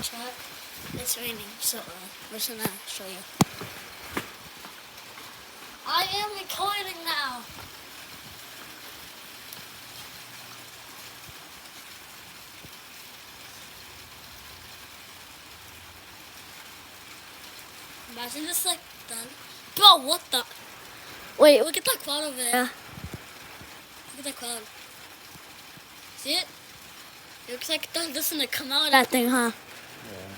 chat. It's raining, so we're just gonna show you. I am recording now. Imagine this like done. Bro, what the? Wait, look at that cloud over there. Look at that cloud. See it? It looks like thunder's gonna come out of that thing, huh? Yeah.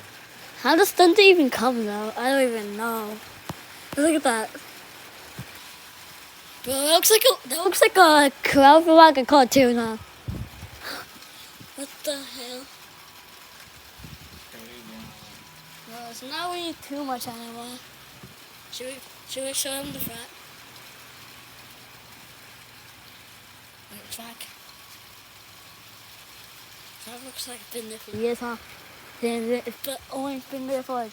How does thunder even come though? I don't even know. Look at that. Bro, that looks like a cloud from like a cartoon, huh? What the hell? Well, it's not really too much anymore. Should we show him the front? Wait, track. That looks like it's been there for years, huh? It's only been there for like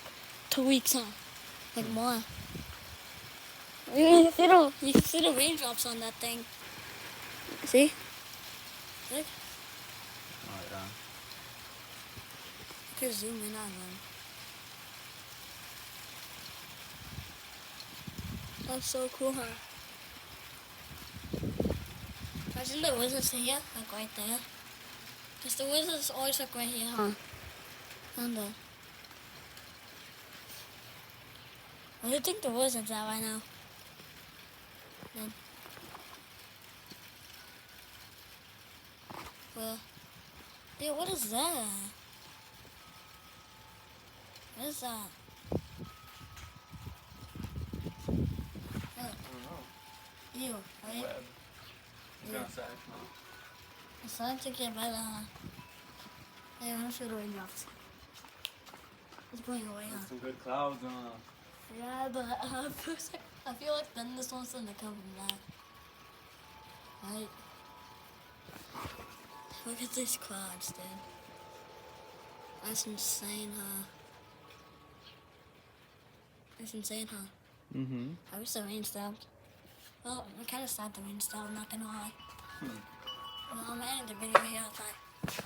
2 weeks, huh? Like more. You can see the raindrops on that thing. See? Look. Oh yeah. You can zoom in on them. That's so cool, huh? Imagine the wizards here, like right there. Because the wizards always like right here, huh? Thunder. Where do you think the wizards are right now? Then. Well, yeah, what is that? What is that? I don't know. Ew, right? Web. It's gonna say. It's starting to get better, huh? Hey, I'm sure the raindrops. It's going away, huh? Some good clouds, Yeah, but I feel like then this one's gonna come from that. Right? Look at these clouds, dude. That's insane, huh? That's insane, huh? Mm-hmm. I wish the rain stopped. Well, I'm kind of sad the rain stopped, I'm not gonna lie. Well, I'm ending the video here. Bye.